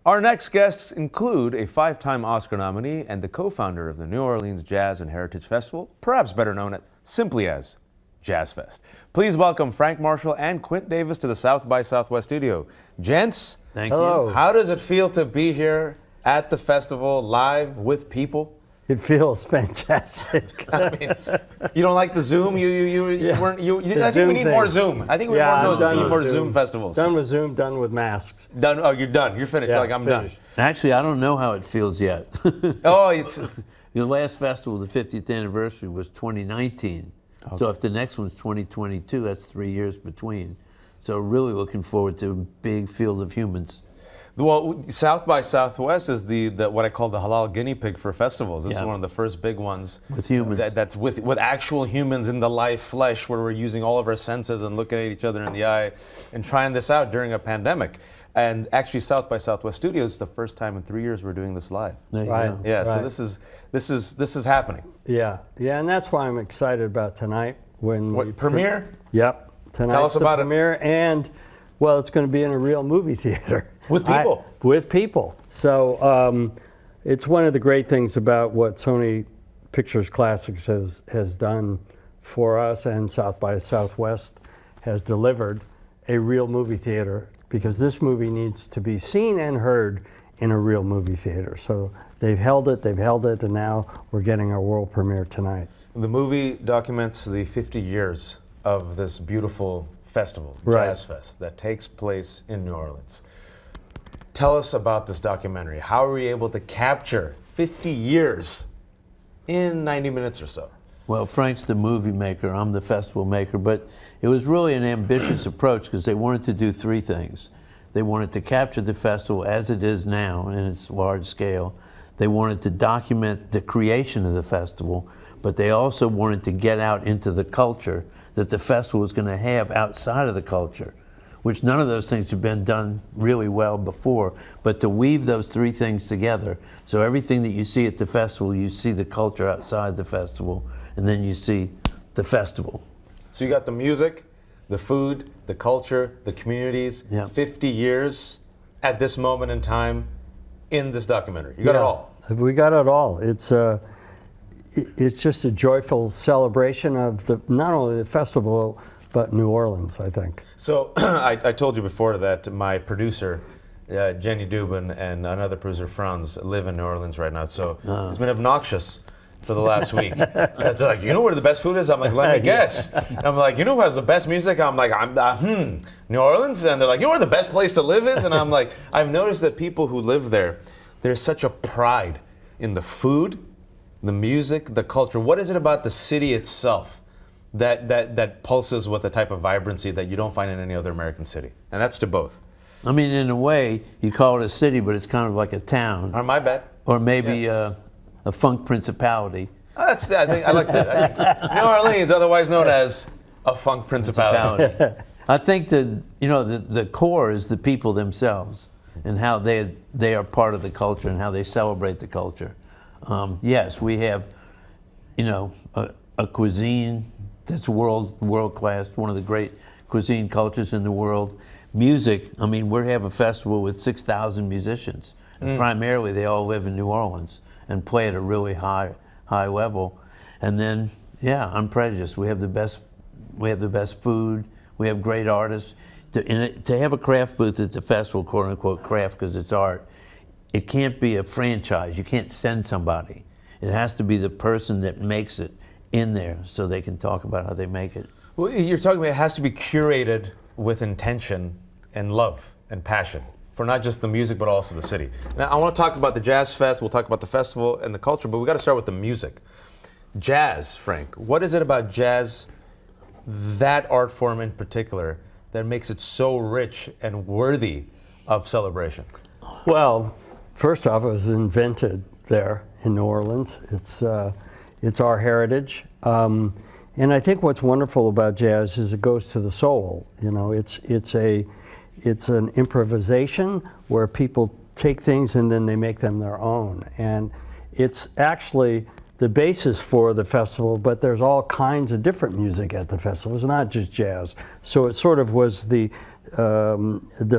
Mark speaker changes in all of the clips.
Speaker 1: Our next guests include a 5-time Oscar nominee and the co-founder of the New Orleans Jazz and Heritage Festival, perhaps better known simply as Jazz Fest. Please welcome Frank Marshall and Quint Davis to the South by Southwest studio. Gents,
Speaker 2: Thank you.
Speaker 1: How does it feel to be here at the festival live with people?
Speaker 3: It feels fantastic.
Speaker 1: I mean, you don't like the Zoom? I think we need more Zoom. I think we need more Zoom festivals.
Speaker 3: Done with Zoom, done with masks.
Speaker 1: Done. Oh, you're done. You're finished.
Speaker 3: Yeah,
Speaker 1: You're like, I'm
Speaker 3: finished.
Speaker 1: done.
Speaker 2: Actually, I don't know how it feels yet.
Speaker 1: Oh, it's
Speaker 2: The last festival, the 50th anniversary, was 2019. Okay. So if the next one's 2022, that's 3 years between. So really looking forward to a big field of humans.
Speaker 1: Well, South by Southwest is the what I call the halal guinea pig for festivals. This is one of the first big ones
Speaker 2: with humans.
Speaker 1: That's with actual humans in the live flesh, where we're using all of our senses and looking at each other in the eye, and trying this out during a pandemic. And actually, South by Southwest Studios is the first time in 3 years we're doing this live.
Speaker 3: Right.
Speaker 1: Yeah.
Speaker 3: Right.
Speaker 1: So this is happening.
Speaker 3: Yeah. Yeah, and that's why I'm excited about tonight when we
Speaker 1: premiere.
Speaker 3: Yep. Tonight's
Speaker 1: Tell us about
Speaker 3: the premiere, and well, it's going to be in a real movie theater.
Speaker 1: With people.
Speaker 3: With people. So it's one of the great things about what Sony Pictures Classics has done for us, and South by Southwest has delivered a real movie theater, because this movie needs to be seen and heard in a real movie theater. So they've held it, and now we're getting our world premiere tonight.
Speaker 1: The movie documents the 50 years of this beautiful festival,
Speaker 3: Right.
Speaker 1: Jazz Fest, that takes place in New Orleans. Tell us about this documentary. How are we able to capture 50 years in 90 minutes or so?
Speaker 2: Well, Frank's the movie maker, I'm the festival maker, but it was really an ambitious approach, because they wanted to do three things. They wanted to capture the festival as it is now in its large scale. They wanted to document the creation of the festival, but they also wanted to get out into the culture that the festival was going to have outside of the culture, which none of those things have been done really well before. But to weave those three things together, so everything that you see at the festival, you see the culture outside the festival, and then you see the festival.
Speaker 1: So you got the music, the food, the culture, the communities, 50 years at this moment in time in this documentary. You got it all.
Speaker 3: We got it all. It's just a joyful celebration of not only the festival, but New Orleans, I think.
Speaker 1: So I told you before that my producer, Jenny Dubin, and another producer, Franz, live in New Orleans right now. So it's been obnoxious for the last week, because they're like, you know where the best food is? I'm like, let me guess. And I'm like, you know who has the best music? I'm like, New Orleans? And they're like, you know where the best place to live is? And I'm like, I've noticed that people who live there, there's such a pride in the food, the music, the culture. What is it about the city itself that pulses with a type of vibrancy that you don't find in any other American city? And that's to both.
Speaker 2: I mean, in a way, you call it a city, but it's kind of like a town.
Speaker 1: Oh, my bad.
Speaker 2: Or maybe a funk principality.
Speaker 1: I like that. New Orleans, otherwise known as a funk principality.
Speaker 2: I think that, the core is the people themselves, and how they are part of the culture and how they celebrate the culture. Yes, we have, a cuisine that's world class, one of the great cuisine cultures in the world. Music, I mean, we have a festival with 6,000 musicians, and primarily they all live in New Orleans and play at a really high level. And then, I'm prejudiced. We have the best food. We have great artists. To have a craft booth at the festival, quote unquote craft, because it's art, it can't be a franchise. You can't send somebody. It has to be the person that makes it in there, so they can talk about how they make it.
Speaker 1: Well, you're talking about it has to be curated with intention and love and passion for not just the music, but also the city. Now, I want to talk about the Jazz Fest. We'll talk about the festival and the culture, but we got to start with the music. Jazz, Frank. What is it about jazz, that art form in particular, that makes it so rich and worthy of celebration?
Speaker 3: Well, first off, it was invented there in New Orleans. It's our heritage. And I think what's wonderful about jazz is it goes to the soul. It's an improvisation where people take things and then they make them their own. And it's actually the basis for the festival, but there's all kinds of different music at the festival. It's not just jazz. So it sort of was the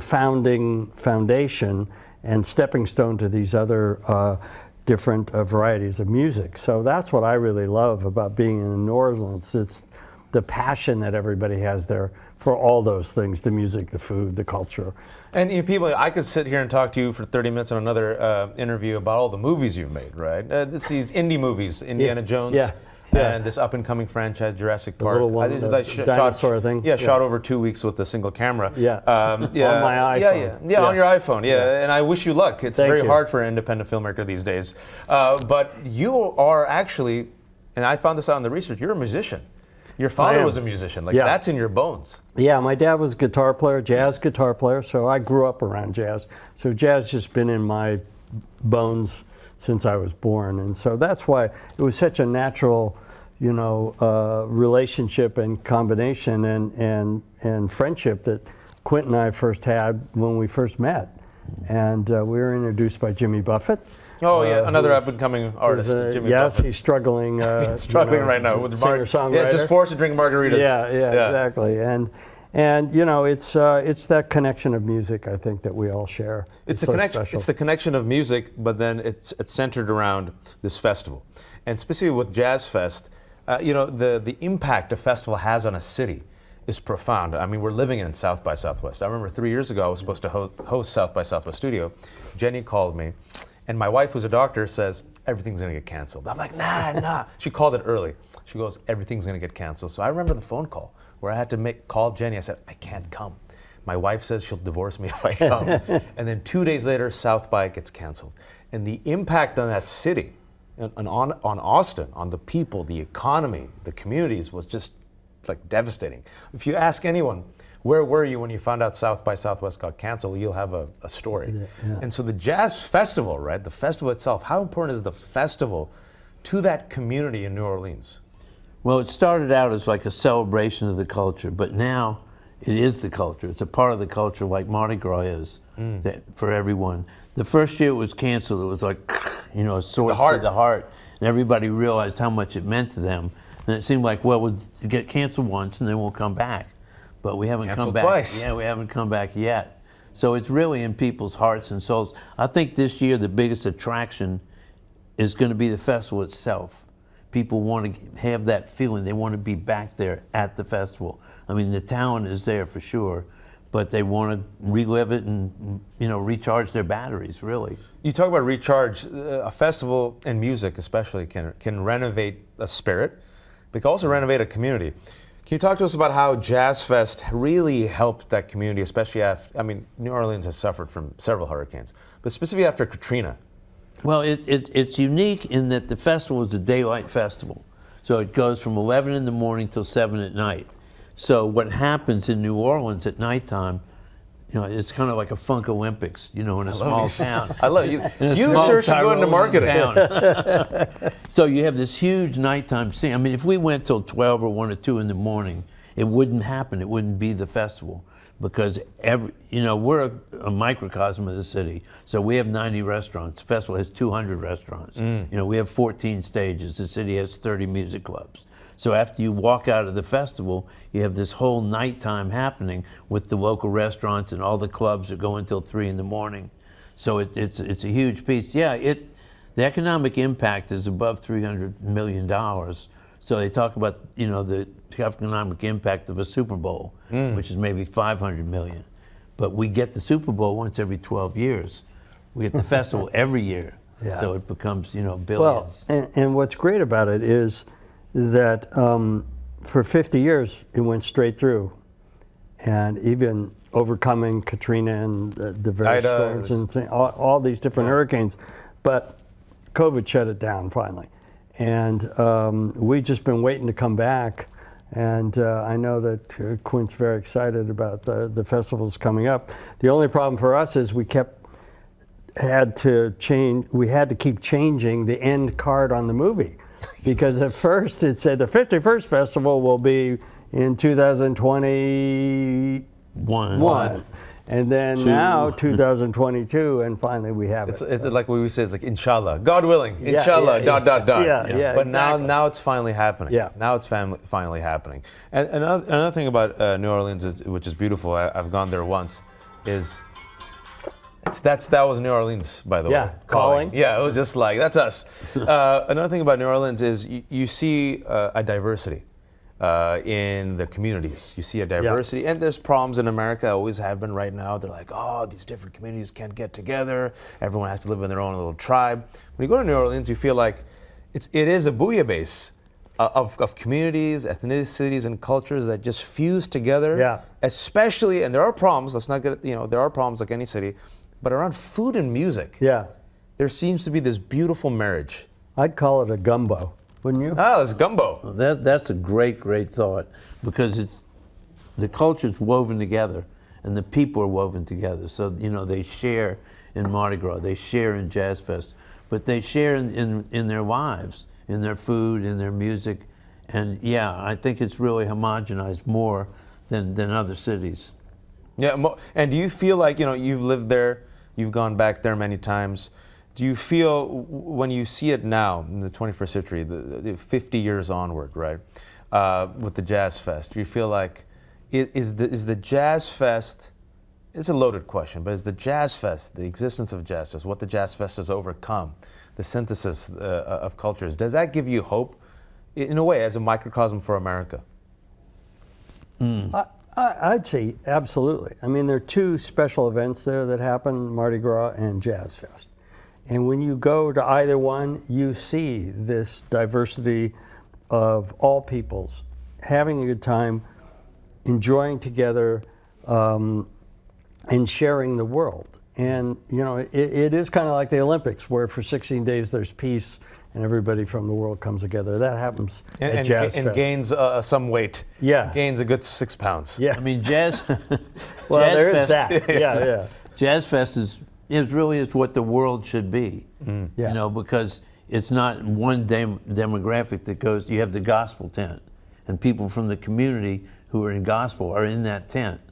Speaker 3: foundation, and stepping stone to these other different varieties of music. So that's what I really love about being in New Orleans. It's the passion that everybody has there for all those things, the music, the food, the culture.
Speaker 1: And people, I could sit here and talk to you for 30 minutes on another interview about all the movies you've made, right? These indie movies, Indiana Jones.
Speaker 3: Yeah.
Speaker 1: And this up-and-coming franchise, Jurassic Park.
Speaker 3: little one, the dinosaur thing.
Speaker 1: Yeah, shot over 2 weeks with a single camera.
Speaker 3: Yeah.
Speaker 1: On
Speaker 3: my iPhone.
Speaker 1: Yeah, on your iPhone. Yeah, and I wish you luck. It's
Speaker 3: Thank
Speaker 1: very
Speaker 3: you.
Speaker 1: hard for an independent filmmaker these days. But you are actually, and I found this out in the research, you're a musician. Your father was a musician. Like,
Speaker 3: Yeah.
Speaker 1: that's in your bones.
Speaker 3: Yeah, my dad was a guitar player, jazz guitar player, so I grew up around jazz. So jazz just been in my bones since I was born. And so that's why it was such a natural, relationship and combination and friendship that Quint and I first had when we first met. And we were introduced by Jimmy Buffett.
Speaker 1: Oh, yeah, another up-and-coming artist, Jimmy
Speaker 3: yes,
Speaker 1: Buffett.
Speaker 3: he's struggling.
Speaker 1: Struggling right now with
Speaker 3: singer-songwriter.
Speaker 1: Yeah, it's just forced to drink margaritas.
Speaker 3: Yeah, exactly. And it's that connection of music, I think, that we all share.
Speaker 1: It's the
Speaker 3: so
Speaker 1: connection.
Speaker 3: special.
Speaker 1: It's the connection of music, but then it's centered around this festival, and specifically with Jazz Fest. The impact a festival has on a city is profound. I mean, we're living in South by Southwest. I remember 3 years ago, I was supposed to host South by Southwest Studio. Jenny called me, and my wife, who's a doctor, says, everything's gonna get canceled. I'm like, nah. She called it early. She goes, everything's gonna get canceled. So I remember the phone call where I had to call Jenny. I said, I can't come. My wife says she'll divorce me if I come. And then 2 days later, South by gets canceled. And the impact on that city, and on Austin, on the people, the economy, the communities, was just like devastating. If you ask anyone, where were you when you found out South by Southwest got canceled, you'll have a story.
Speaker 3: Yeah.
Speaker 1: And so the Jazz Festival, right, the festival itself, how important is the festival to that community in New Orleans?
Speaker 2: Well, it started out as like a celebration of the culture, but now it is the culture. It's a part of the culture like Mardi Gras is for everyone. The first year it was canceled, it was like, a sword to the heart. And everybody realized how much it meant to them. And it seemed like, well, we'll get canceled once and then we'll come back. But we haven't come back.
Speaker 1: Twice.
Speaker 2: Yeah, we haven't come back yet. So it's really in people's hearts and souls. I think this year the biggest attraction is going to be the festival itself. People want to have that feeling. They want to be back there at the festival. I mean, the talent is there for sure, but they want to relive it and, recharge their batteries, really.
Speaker 1: You talk about recharge. A festival and music especially can renovate a spirit, but can also renovate a community. Can you talk to us about how Jazz Fest really helped that community, especially after, New Orleans has suffered from several hurricanes, but specifically after Katrina?
Speaker 2: Well, it's unique in that the festival is a daylight festival. So it goes from 11 in the morning till 7 at night. So what happens in New Orleans at nighttime, it's kind of like a funk Olympics, in a small town.
Speaker 1: I love you. You,
Speaker 2: small
Speaker 1: sir, should go into
Speaker 2: Tyrolean
Speaker 1: marketing.
Speaker 2: town. So you have this huge nighttime scene. I mean, if we went till 12 or 1 or 2 in the morning, it wouldn't happen. It wouldn't be the festival because we're a microcosm of the city. So we have 90 restaurants. The festival has 200 restaurants. We have 14 stages. The city has 30 music clubs. So after you walk out of the festival, you have this whole nighttime happening with the local restaurants and all the clubs that go until 3 in the morning. So it's a huge piece. Yeah, the economic impact is above $300 million. So they talk about, the economic impact of a Super Bowl, which is maybe 500 million. But we get the Super Bowl once every 12 years. We get the festival every year.
Speaker 3: Yeah.
Speaker 2: So it becomes, billions.
Speaker 3: Well, and what's great about it is that for 50 years it went straight through, and even overcoming Katrina and the various storms and all these different hurricanes, but COVID shut it down finally, and we've just been waiting to come back. And I know that Quint's very excited about the festivals coming up. The only problem for us is we had to keep changing the end card on the movie. Because at first it said the 51st festival will be in 2021. And then now 2022, and finally we have it.
Speaker 1: It's like what we say, it's like inshallah, God willing, inshallah, ...
Speaker 3: Yeah,
Speaker 1: But
Speaker 3: exactly.
Speaker 1: now it's finally happening.
Speaker 3: Yeah.
Speaker 1: Now it's finally happening. And another thing about New Orleans, which is beautiful, I've gone there once, is That was New Orleans, by the
Speaker 3: Yeah,
Speaker 1: way.
Speaker 3: calling.
Speaker 1: Yeah, it was just like, that's us. Another thing about New Orleans is you see a diversity in the communities. You see a diversity, and there's problems in America, always have been right now. They're like, oh, these different communities can't get together. Everyone has to live in their own little tribe. When you go to New Orleans, you feel like it is a bouillabaisse of communities, ethnicities, and cultures that just fuse together.
Speaker 3: Yeah.
Speaker 1: Especially, and there are problems, let's not get, there are problems like any city, but around food and music,
Speaker 3: Yeah.
Speaker 1: there seems to be this beautiful marriage.
Speaker 3: I'd call it a gumbo, wouldn't you?
Speaker 1: Ah, it's gumbo.
Speaker 2: That's a great thought, because the culture's woven together and the people are woven together. So, they share in Mardi Gras, they share in Jazz Fest, but they share in their lives, in their food, in their music. And yeah, I think it's really homogenized more than other cities.
Speaker 1: Yeah, and do you feel like, you've lived there, you've gone back there many times. Do you feel, when you see it now in the 21st century, the 50 years onward, right, with the Jazz Fest, do you feel like, is the Jazz Fest, it's a loaded question, but is the Jazz Fest, the existence of Jazz Fest, what the Jazz Fest has overcome, the synthesis of cultures, does that give you hope, in a way, as a microcosm for America?
Speaker 3: I'd say absolutely. I mean, there are two special events there that happen, Mardi Gras and Jazz Fest. And when you go to either one, you see this diversity of all peoples having a good time, enjoying together, and sharing the world. And, it is kind of like the Olympics, where for 16 days there's peace and everybody from the world comes together. That happens at Jazz Fest.
Speaker 1: And gains some weight.
Speaker 3: Yeah.
Speaker 1: Gains a good 6 pounds.
Speaker 3: Yeah.
Speaker 2: I mean, jazz.
Speaker 3: Well,
Speaker 2: Jazz
Speaker 3: there is
Speaker 2: Fest,
Speaker 3: that. Yeah.
Speaker 2: Jazz Fest is what the world should be.
Speaker 3: Yeah.
Speaker 2: Because it's not one demographic that goes. You have the gospel tent, and people from the community who are in gospel are in that tent.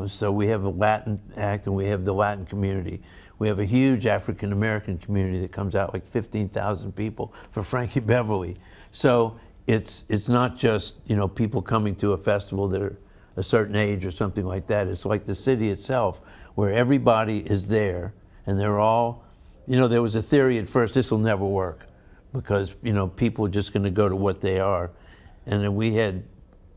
Speaker 2: So we have a Latin act, and we have the Latin community. We have a huge African American community that comes out, like 15,000 people for Frankie Beverly. So it's not just people coming to a festival that are a certain age or something like that. It's like the city itself, where everybody is there, and they're all, there was a theory at first, this will never work, because people are just going to go to what they are. And then we had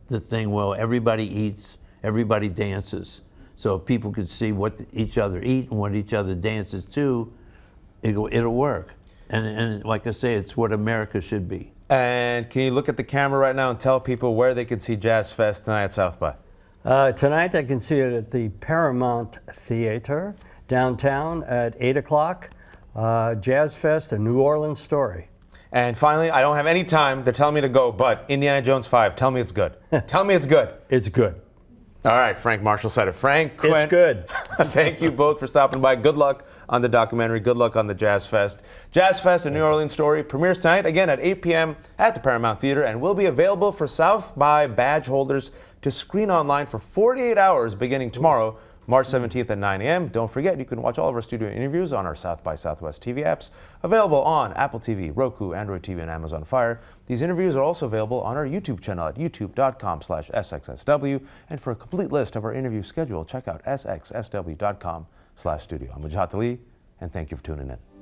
Speaker 2: the thing, well, everybody eats, everybody dances. So if people could see what each other eat and what each other dances to, it'll work. And like I say, it's what America should be.
Speaker 1: And can you look at the camera right now and tell people where they can see Jazz Fest tonight at South by?
Speaker 3: Tonight they can see it at the Paramount Theater downtown at 8 o'clock. Jazz Fest, a New Orleans story.
Speaker 1: And finally, I don't have any time. They're telling me to go, but Indiana Jones 5, tell me it's good. Tell me it's good.
Speaker 3: It's good.
Speaker 1: All right, Frank Marshall said it. Frank, Quint,
Speaker 3: It's good.
Speaker 1: thank you both for stopping by. Good luck on the documentary. Good luck on the Jazz Fest. Jazz Fest, a New Orleans story, premieres tonight, again at 8 p.m. at the Paramount Theater, and will be available for South by badge holders to screen online for 48 hours beginning tomorrow, March 17th at 9 a.m. Don't forget, you can watch all of our studio interviews on our South by Southwest TV apps, available on Apple TV, Roku, Android TV, and Amazon Fire. These interviews are also available on our YouTube channel at youtube.com/SXSW. And for a complete list of our interview schedule, check out sxsw.com/studio. I'm Majhat Ali, and thank you for tuning in.